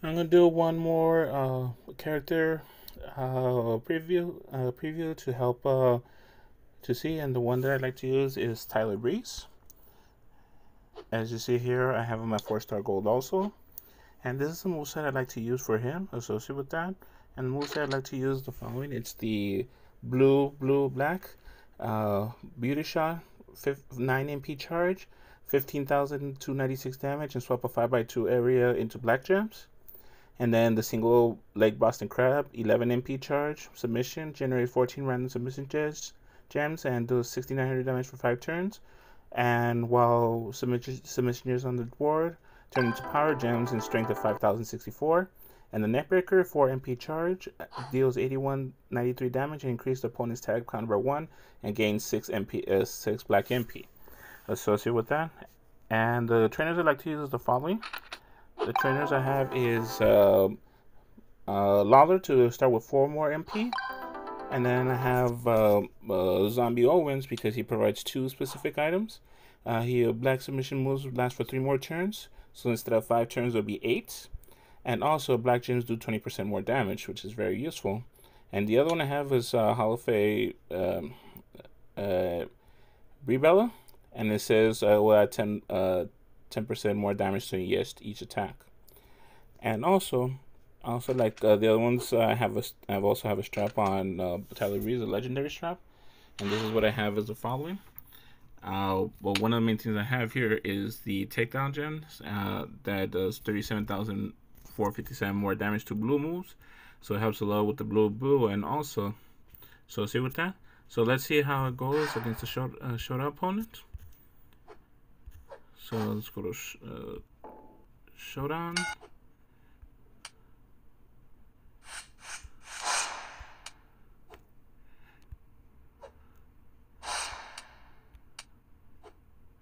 I'm gonna do one more character preview to help to see, and the one that I like to use is Tyler Breeze. As you see here, I have him at 4-star gold also, and this is the moveset I like to use for him, associated with that. And the moveset I like to use the following: it's the blue black beauty shot, 9 MP charge, 15,296 damage, and swap a 5x2 area into black gems. And then the single leg Boston Crab, 11 MP charge, submission, generate 14 random submission gems, and do 6,900 damage for 5 turns. And while submission is on the board, turn into power gems and strength of 5,064. And the Neckbreaker, 4 MP charge, deals 8193 damage and increase the opponent's tag count by 1 and gains 6 black MP associated with that. And the trainers I like to use is the following. The trainers I have is Lawler to start with 4 more MP. And then I have Zombie Owens because he provides 2 specific items. Black submission moves last for 3 more turns. So instead of 5 turns, it'll be 8. And also, black gems do 20% more damage, which is very useful. And the other one I have is Halafe Rebella. And it says we'll add 10% more damage to each attack. And also like the other ones, I also have a strap on Tyler Breeze, a legendary strap, and this is what I have as the following. Well, one of the main things I have here is the takedown gems that does 37,457 more damage to blue moves, so it helps a lot with the blue, and also associated with that. So let's see how it goes against the showdown opponent. So let's go to showdown.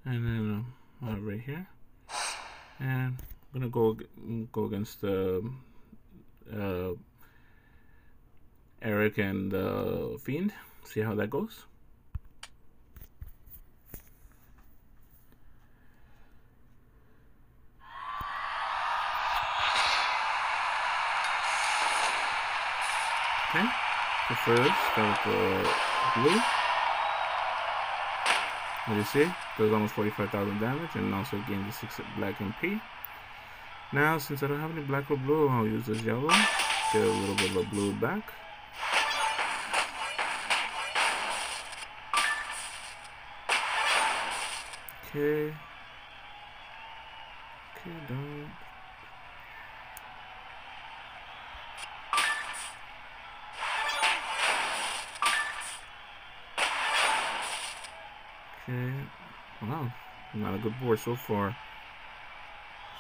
And then right here, and I'm gonna go against Eric and Fiend. See how that goes. Okay, so first start with the blue. As you see, does almost 45,000 damage and also gains the 6 black MP. Now, since I don't have any black or blue, I'll use this yellow. Get a little bit of a blue back. Okay. Okay, done. Okay, wow, not a good board so far.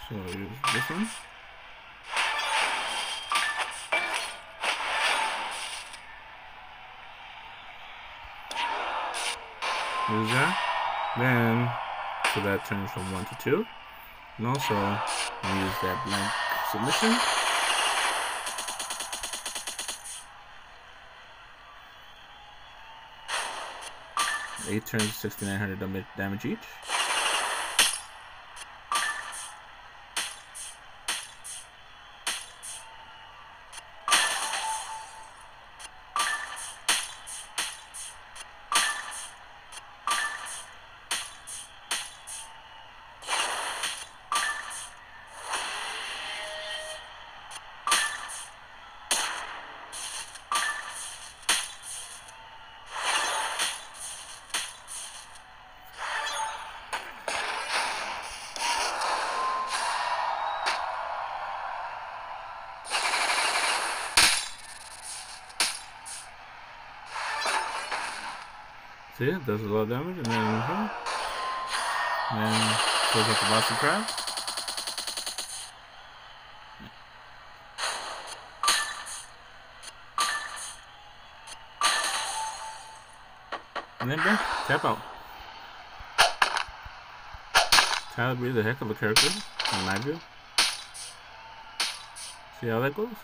So I'll use this one. Use that. Then, so that turns from 1 to 2. And also, I'll use that blank submission. Eight turns, 6,900 damage each. See, it does a lot of damage, and then here, and goes up the Boston Crab. And then bam, tap out. Tyler Breeze is a heck of a character, in my view. See how that goes?